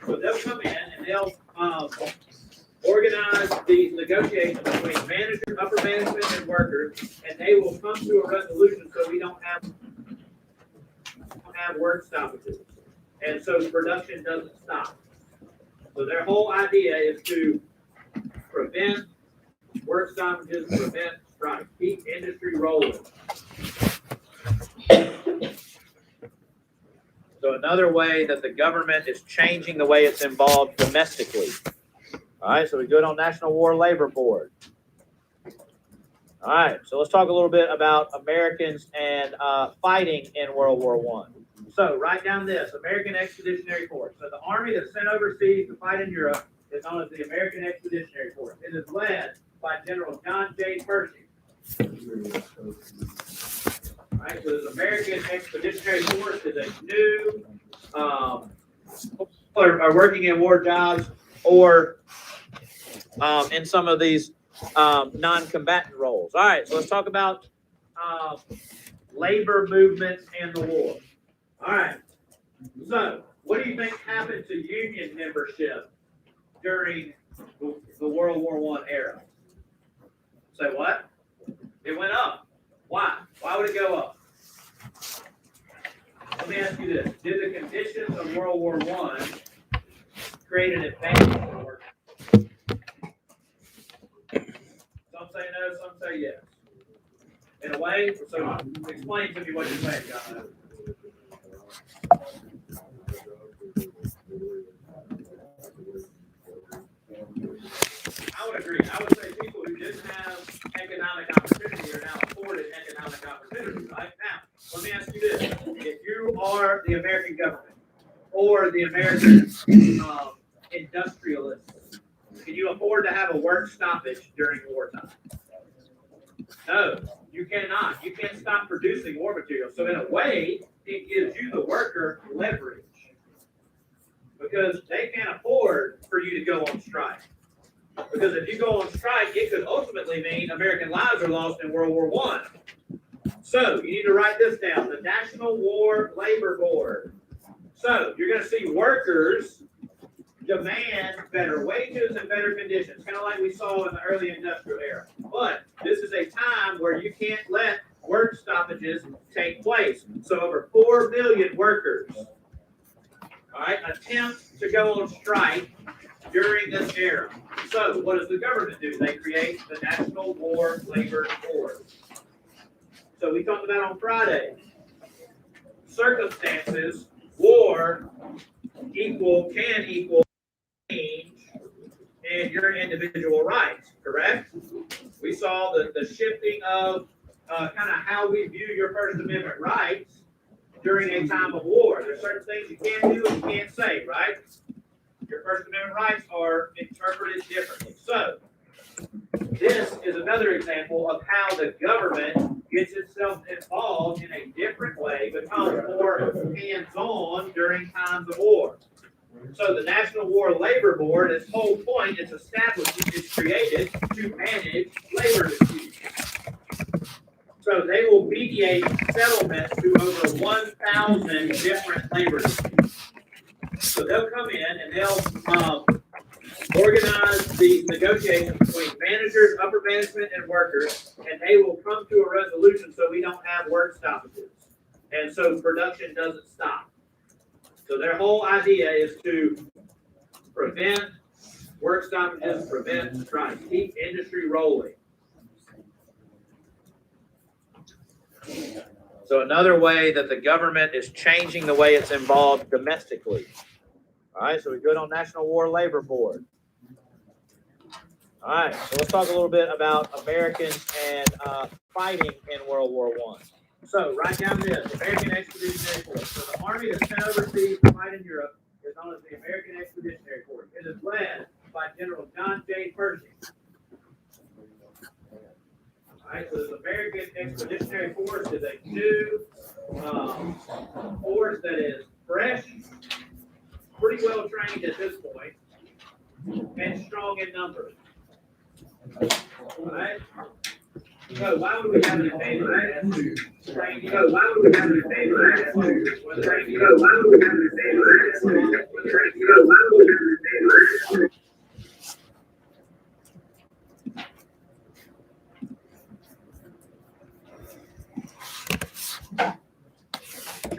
So they'll come in and they'll organize these negotiations between managers, upper management, and workers, and they will come to a resolution so we don't have work stoppages. And so production doesn't stop. So their whole idea is to prevent work stoppages, prevent strikes, keep industry rolling. So another way that the government is changing the way it's involved domestically. All right, so we go on National War Labor Board. All right, so let's talk a little bit about Americans and fighting in World War I. So write down this, American Expeditionary Force. So the army that's sent overseas to fight in Europe is known as the American Expeditionary Force. It is led by General John J. Pershing. All right, so this American Expeditionary Force is a new, are working in war jobs or in some of these non-combatant roles. All right, so let's talk about labor movements and the war. All right, so what do you think happened to union membership during the World War I era? Say what? It went up. Why? Why would it go up? Let me ask you this. Did the conditions of World War I create an advantage for workers? Some say no, some say yes. In a way, so explain to me what you're saying, John. I would agree. I would say people who didn't have economic opportunity are now afforded economic opportunity, right? Now, let me ask you this. If you are the American government or the American industrialists, can you afford to have a work stoppage during wartime? No, you cannot. You can't stop producing war material. So in a way, it gives you, the worker, leverage. Because they can't afford for you to go on strike. Because if you go on strike, it could ultimately mean American lives are lost in World War I. So you need to write this down, the National War Labor Board. So you're going to see workers demand better wages and better conditions, kind of like we saw in the early industrial era. But this is a time where you can't let work stoppages take place. So over 4 million workers, all right, attempt to go on strike during this era. So what does the government do? They create the National War Labor Board. So we talked about on Friday, circumstances, war can equal change in your individual rights, correct? We saw the shifting of kind of how we view your First Amendment rights during a time of war. There's certain things you can't do and you can't say, right? Your First Amendment rights are interpreted differently. So this is another example of how the government gets itself involved in a different way, becomes more hands-on during times of war. So the National War Labor Board, its whole point, its establishment is created to manage labor disputes. So they will mediate settlements to over 1,000 different labor disputes. So they'll come in and they'll organize these negotiations between managers, upper management, and workers, and they will come to a resolution so we don't have work stoppages. And so production doesn't stop. So their whole idea is to prevent work stoppages, prevent strikes, keep industry rolling. So another way that the government is changing the way it's involved domestically. All right, so we go on National War Labor Board. All right, so let's talk a little bit about Americans and fighting in World War I. So write down this, American Expeditionary Force. So the army that's sent overseas to fight in Europe is known as the American Expeditionary Force. It is led by General John J. Pershing. All right, so the American Expeditionary Force is a new force that is fresh, pretty well trained at this point, and strong in numbers. All right. So why would we have an advantage? So why would we have an advantage? Why would we have an advantage?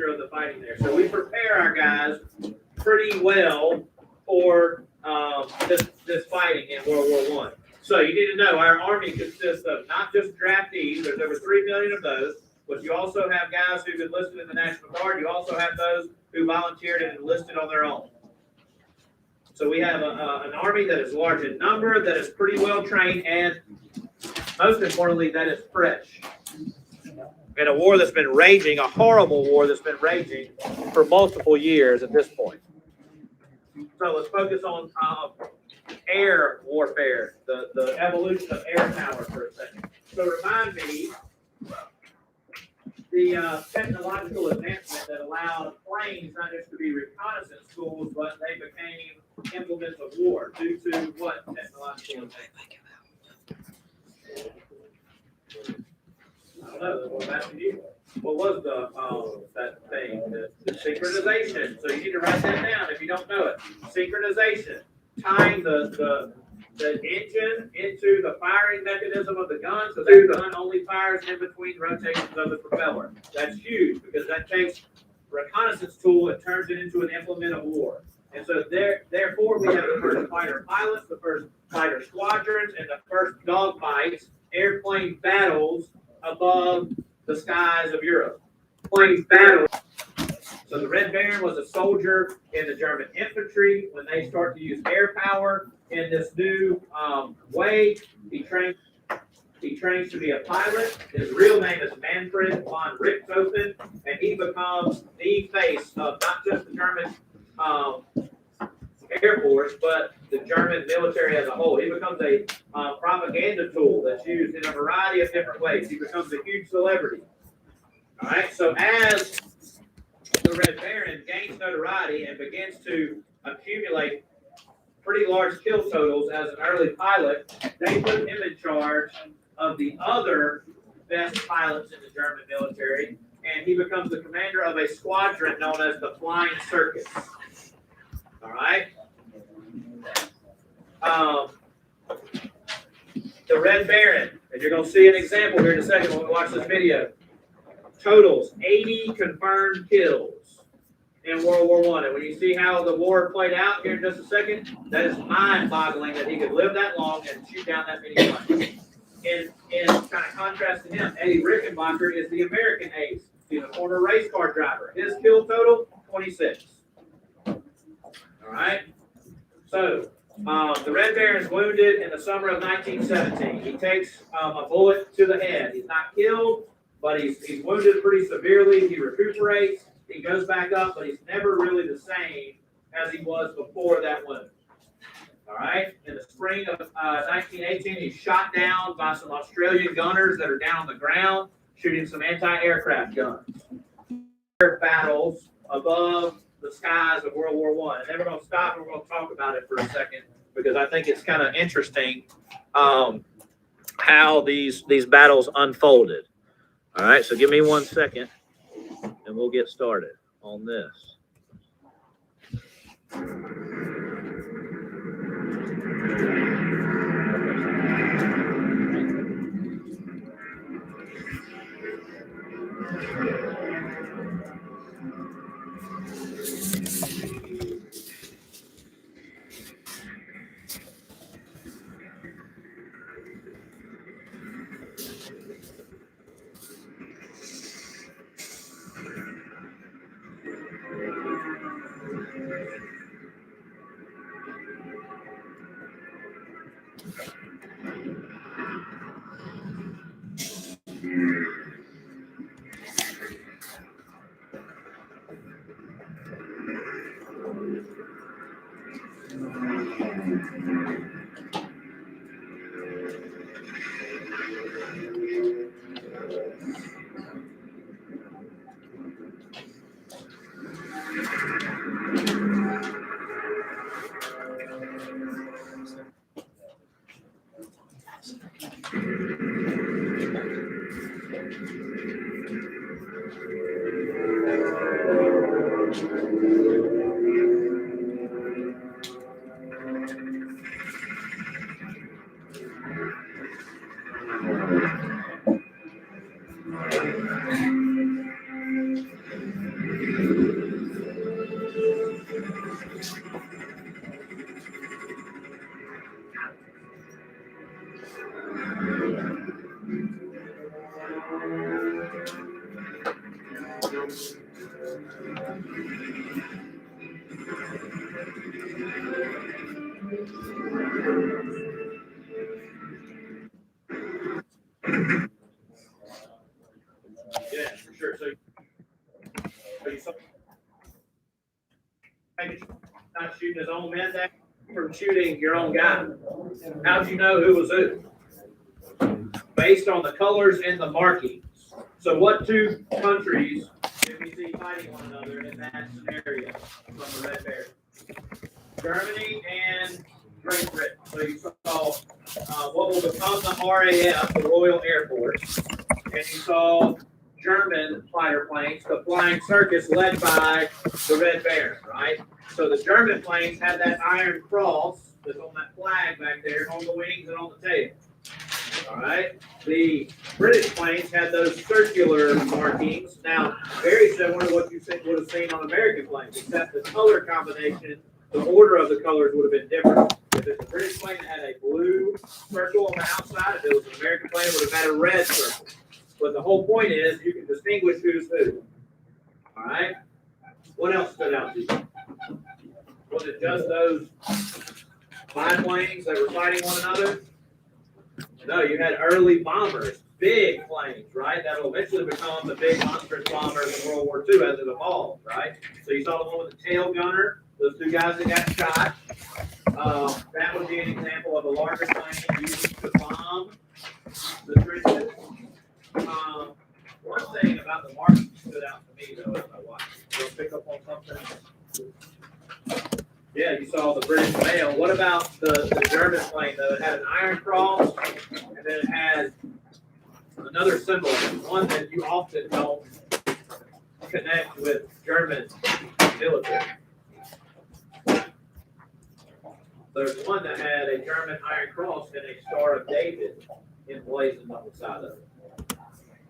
Of the fighting there. So we prepare our guys pretty well for this fighting in World War I. So you need to know our Army consists of not just draftees, there's over 3 million of those, but you also have guys who've enlisted in the National Guard. You also have those who volunteered and enlisted on their own. So we have an Army that is large in number, that is pretty well trained, and most importantly, that is fresh. In a war that's been raging, a horrible war that's been raging for multiple years at this point. So let's focus on air warfare, the evolution of air power for a second. So remind me, the technological advancement that allowed planes not just to be reconnaissance tools, but they became implements of war due to what technological advancement? I don't know. What about you? What was that thing? The synchronization. So you need to write that down if you don't know it. Synchronization, tying the engine into the firing mechanism of the gun, so that gun only fires in between rotations of the propeller. That's huge because that takes reconnaissance tool and turns it into an implement of war. And so therefore we have the first fighter pilots, the first fighter squadrons, and the first dogfights, airplane battles above the skies of Europe. Planes battles. So the Red Baron was a soldier in the German infantry. When they start to use air power in this new way, he trains to be a pilot. His real name is Manfred von Richthofen, and he becomes the face of not just the German Air Force, but the German military as a whole. He becomes a propaganda tool that's used in a variety of different ways. He becomes a huge celebrity. All right, so as the Red Baron gains notoriety and begins to accumulate pretty large kill totals as an early pilot, they put him in charge of the other best pilots in the German military, and he becomes the commander of a squadron known as the Flying Circus. All right. The Red Baron, and you're going to see an example here in a second when we watch this video, totals 80 confirmed kills in World War I. And when you see how the war played out here in just a second, that is mind-boggling that he could live that long and shoot down that many guns. In kind of contrast to him, Eddie Rickenbacker is the American ace. He's a former race car driver. His kill total, 26. All right. So the Red Baron is wounded in the summer of 1917. He takes a bullet to the head. He's not killed, but he's wounded pretty severely. He recuperates. He goes back up, but he's never really the same as he was before that wound. All right. In the spring of 1918, he's shot down by some Australian gunners that are down on the ground shooting some anti-aircraft guns. Air battles above the skies of World War I. And then we're going to stop and we're going to talk about it for a second because I think it's kind of interesting how these battles unfolded. All right, so give me 1 second and we'll get started on this. Yeah, for sure. So you saw not shooting his own men that from shooting your own guy. How'd you know who was who? Based on the colors and the markings. So what two countries did we see fighting one another in that scenario from the Red Bear? Germany and Great Britain. So you saw what will become the RAF, the Royal Air Force, and you saw German fighter planes, the Flying Circus led by the Red Bear, right? So the German planes had that iron cross that's on that flag back there on the wings and on the tail. All right. The British planes had those circular markings. Now, very similar to what you would have seen on American planes, except the color combination, the order of the colors would have been different. If it's a British plane that had a blue circle on the outside, if it was an American plane, it would have had a red circle. But the whole point is you can distinguish who's who. All right. What else stood out to you? Was it just those biplanes that were fighting one another? No, you had early bombers, big planes, right? That'll eventually become the big monstrous bombers in World War II as it evolved, right? So you saw the one with the tail gunner, those two guys that got shot. That would be an example of a larger plane used to bomb the trenches. One thing about the market stood out to me, though, as I watched. You'll pick up on something. Yeah, you saw the British mail. What about the German plane, though? It had an iron cross, and then it had another symbol, one that you often don't connect with German military. There's one that had a German iron cross and a Star of David emblazoned on the side of it.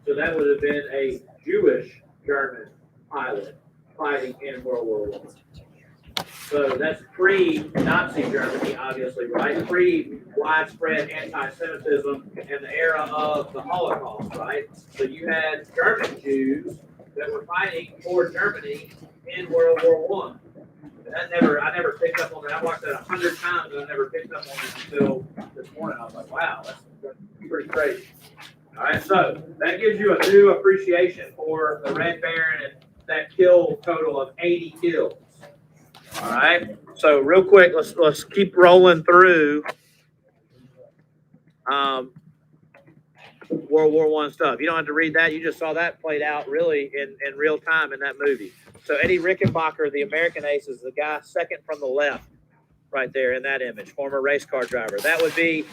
So that would have been a Jewish German pilot fighting in World War I. So that's pre-Nazi Germany, obviously, right? Pre-widespread anti-Semitism in the era of the Holocaust, right? So you had German Jews that were fighting for Germany in World War I. I never picked up on that. I watched that 100 times and I never picked up on it until this morning. I was like, wow, that's pretty crazy. All right, so that gives you a new appreciation for the Red Baron and that kill total of 80 kills. All right, so real quick, let's keep rolling through World War I stuff. You don't have to read that. You just saw that played out really in real time in that movie. So Eddie Rickenbacker, the American ace, is the guy second from the left right there in that image, former race car driver. That would be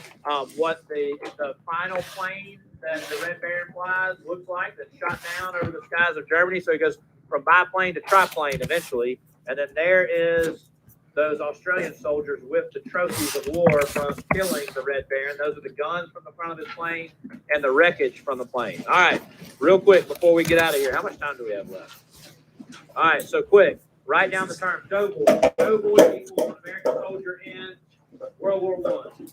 what the final plane that the Red Baron flies looks like, that's shot down over the skies of Germany. So he goes from biplane to triplane eventually. And then there is those Australian soldiers with the trophies of war from killing the Red Baron. Those are the guns from the front of his plane and the wreckage from the plane. All right, real quick before we get out of here, how much time do we have left? All right, so quick, write down the term doughboy. Doughboy equals an American soldier in World War I.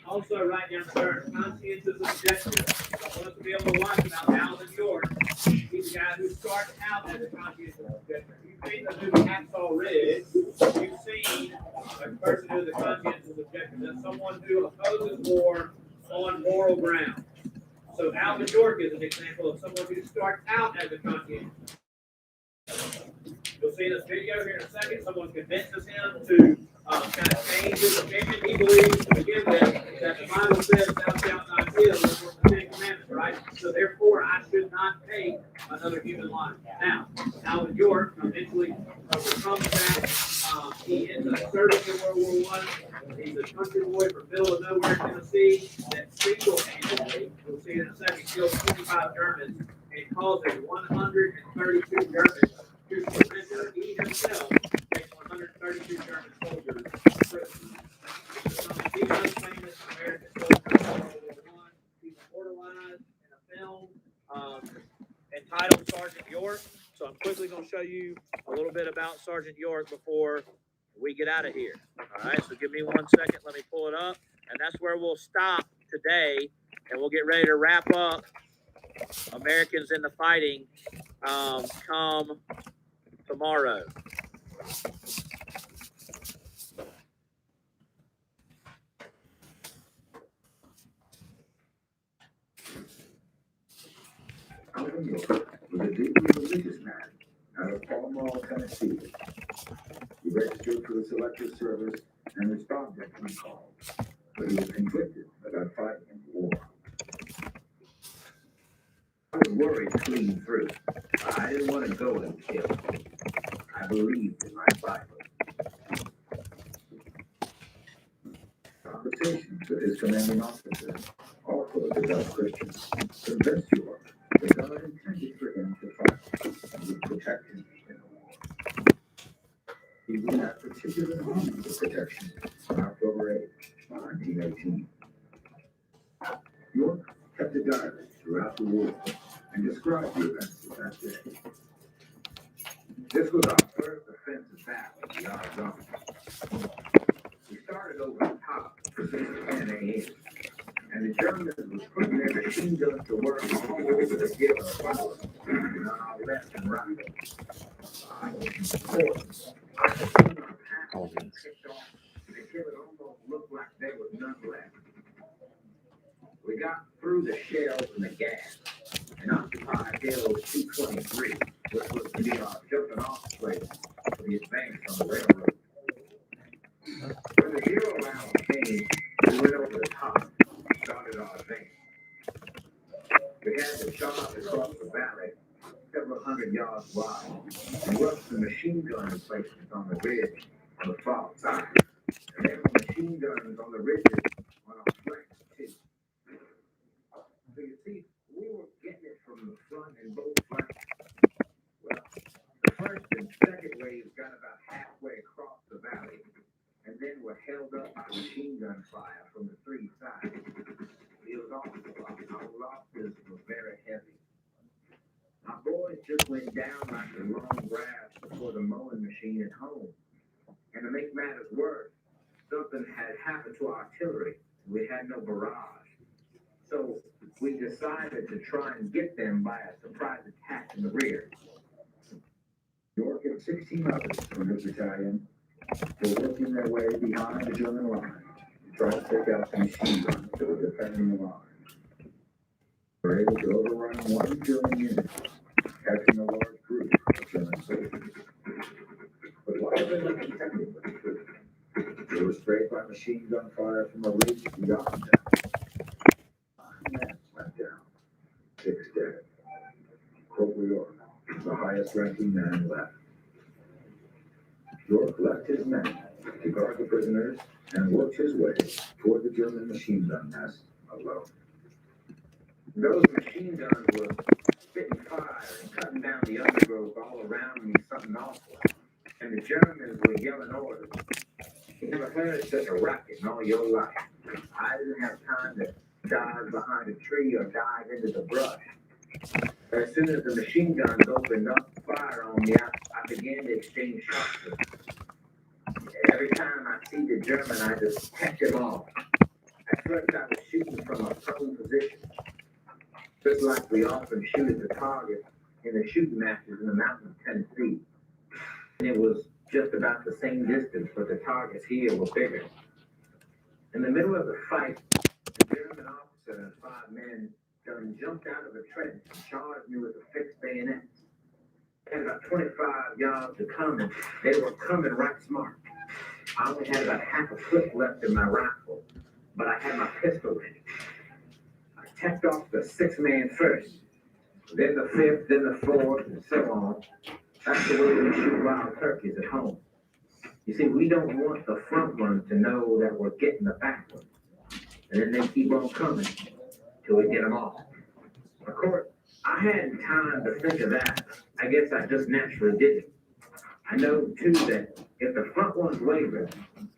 Also write down the term conscientious objective. I want us to be able to watch about Alvin York. He's the guy who started out as a conscientious objector. You've seen the movie Hacksaw Ridge. You've seen a person who is a conscientious objector. That's someone who opposes war on moral ground. So Alvin York is an example of someone who starts out as a conscientious. You'll see this video here in a second. Someone convinces him to kind of change his opinion. He believes to begin with that the Bible says, "Thou shalt not kill," is one of the Ten Commandments, right? So therefore, I should not take another human life. Now, Alvin York eventually overcomes that. He ends up serving in World War I. He's a country boy from middle of nowhere, Tennessee, that single-handedly, we'll see in a second, kills 25 Germans and causes 132 Germans to surrender. He himself takes 132 German soldiers prisoners. He's the most famous American soldier in World War I. He's immortalized in a film entitled Sergeant York. So I'm quickly going to show you a little bit about Sergeant York before we get out of here. All right, so give me 1 second. Let me pull it up. And that's where we'll stop today. And we'll get ready to wrap up Americans in the fighting come tomorrow. Out of New York was a deeply religious man out of Pall Mall, Tennessee. He registered for the Selective Service and responded when called, but he was convicted about fighting in the war. I was worried clean through. I didn't want to go and kill. I believed in my Bible. Conversations with his commanding officer, also a devout Christian, convinced York that God intended for him to fight and would protect him in the war. He would have particular need for protection on October 8, 1918. York kept a diary throughout the war and described the events of that day. This was our first offensive battle in the Argonne. We started over the top for 6:10 a.m. and the Germans were putting their machine guns to work all over the hill of fire on our left and right. I was important. I could see our path being picked off until it almost looked like there was none left. We got through the shells and the gas and occupied Hill 223, which was to be our jumping off place for the advance on the railroad. When the zero round came, we went over the top and started our advance. We had to charge across the valley several hundred yards wide and rushed the machine gun emplacements on the ridge on the far side. And there were machine guns on the ridges on our flanks too. So you see, we were getting it from the front and both flanks. Well, the first and second waves got about halfway across the valley and then were held up by machine gun fire from the three sides. It was awful. Our losses were very heavy. My boys just went down like the long grass before the mowing machine at home. And to make matters worse, something had happened to our artillery. We had no barrage. So we decided to try and get them by a surprise attack in the rear. York and 16 others from his battalion were working their way behind the German line to try to take out the machine guns that were defending the line. They were able to overrun one German unit, catching a large group of German soldiers. But while they were contending with the troops, they were sprayed by machine gun fire from a ridge beyond them. 9 men went down, 6 dead. Corporal York, the highest ranking man left. York left his men to guard the prisoners and worked his way toward the German machine gun nest alone. Those machine guns were spitting fire and cutting down the undergrowth all around me, something awful. And the Germans were yelling orders. You never heard such a racket in all your life. I didn't have time to dive behind a tree or dive into the brush. As soon as the machine guns opened up fire on me, I began to exchange shots with them. Every time I see the German, I just pecked him off. At first, I was shooting from a prone position, just like we often shoot at the target in the shooting matches in the mountains of Tennessee. And it was just about the same distance, but the targets here were bigger. In the middle of the fight, the German officer and 5 men done jumped out of a trench and charged me with a fixed bayonet. They had about 25 yards to come, and they were coming right smart. I only had about half a clip left in my rifle, but I had my pistol ready. I tapped off the 6th man first, then the 5th, then the 4th, and so on. That's the way we shoot wild turkeys at home. You see, we don't want the front ones to know that we're getting the back ones. And then they keep on coming till we get them off. Of course, I hadn't time to think of that. I guess I just naturally did it. I know, too, that if the front ones wavered,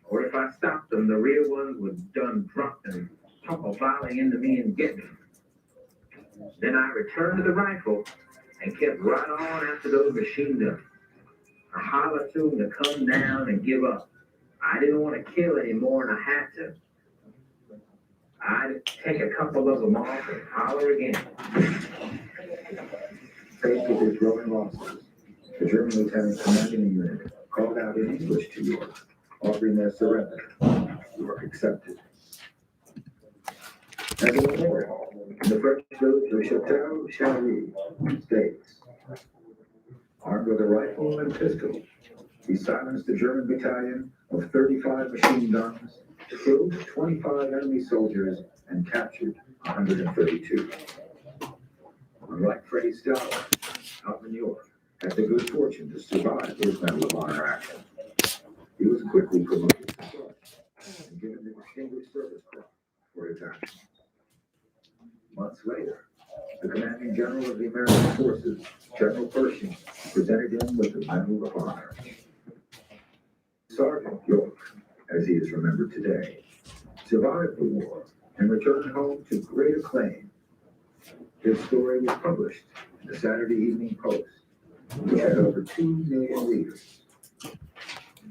or if I stopped them, the rear ones would done drop and pump a volley into me and get me. Then I returned to the rifle and kept right on after those machine guns. I hollered to them to come down and give up. I didn't want to kill any more than I had to. I'd take a couple of them off and holler again. Faced with his growing losses, the German lieutenant commanding the unit called out in English to York, offering their surrender. York accepted. As a memorial, in the French village of Chateau Charlie states, armed with a rifle and pistol, he silenced the German battalion of 35 machine guns, killed 25 enemy soldiers, and captured 132. Unlike Freddie Stoller, out in New York, had the good fortune to survive his Medal of Honor action. He was quickly promoted to sergeant and given the Distinguished Service Cross for his actions. Months later, the commanding general of the American forces, General Pershing, presented him with the Medal of Honor. Sergeant York, as he is remembered today, survived the war and returned home to great acclaim. His story was published in the Saturday Evening Post, which had over 2 million readers.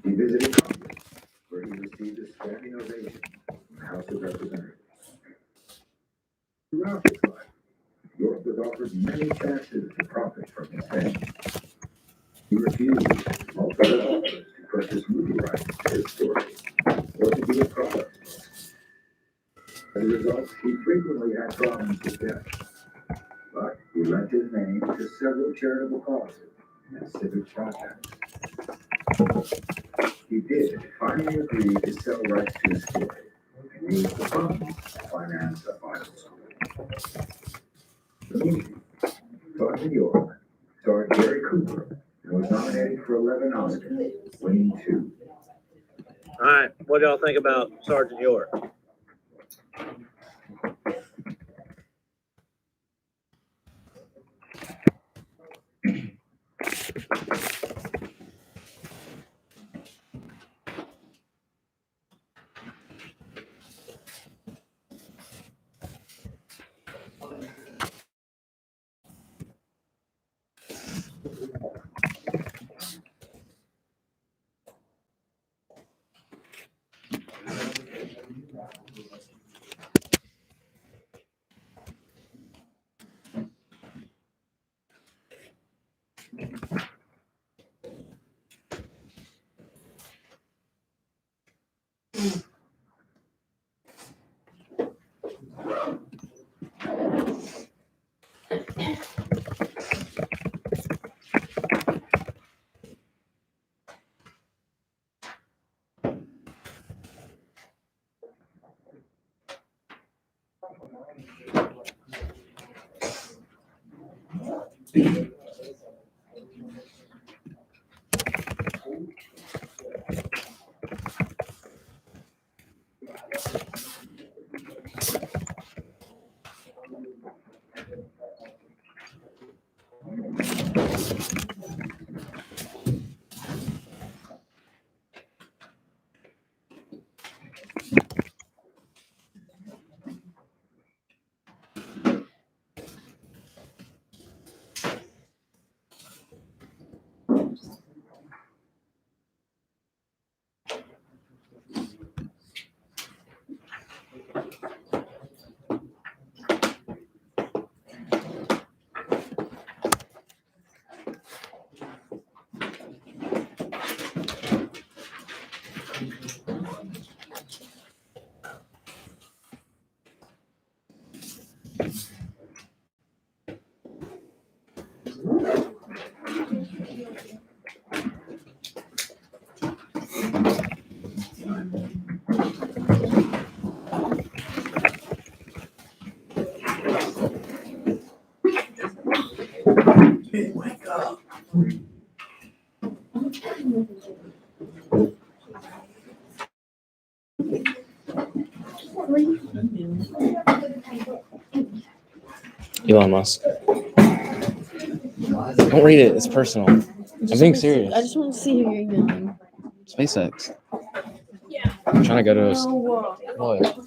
He visited Congress, where he received a standing ovation from the House of Representatives. Throughout his life, York was offered many chances to profit from his fame. He refused multiple offers to purchase movie rights to his story or to be a product. As a result, he frequently had problems with debt, but he lent his name to several charitable causes and civic projects. He did finally agree to sell rights to his story and use the funds to finance a final school. The movie, shot in New York, starred Gary Cooper and was nominated for 11 Oscars, winning 2. All right, what do y'all think about Sergeant York? Wake up. Elon Musk. Don't read it. It's personal. I'm being serious. I just want to see who you're emailing. SpaceX. I'm trying to go to a... What?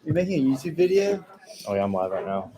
You're making a YouTube video? Oh yeah, I'm live right now.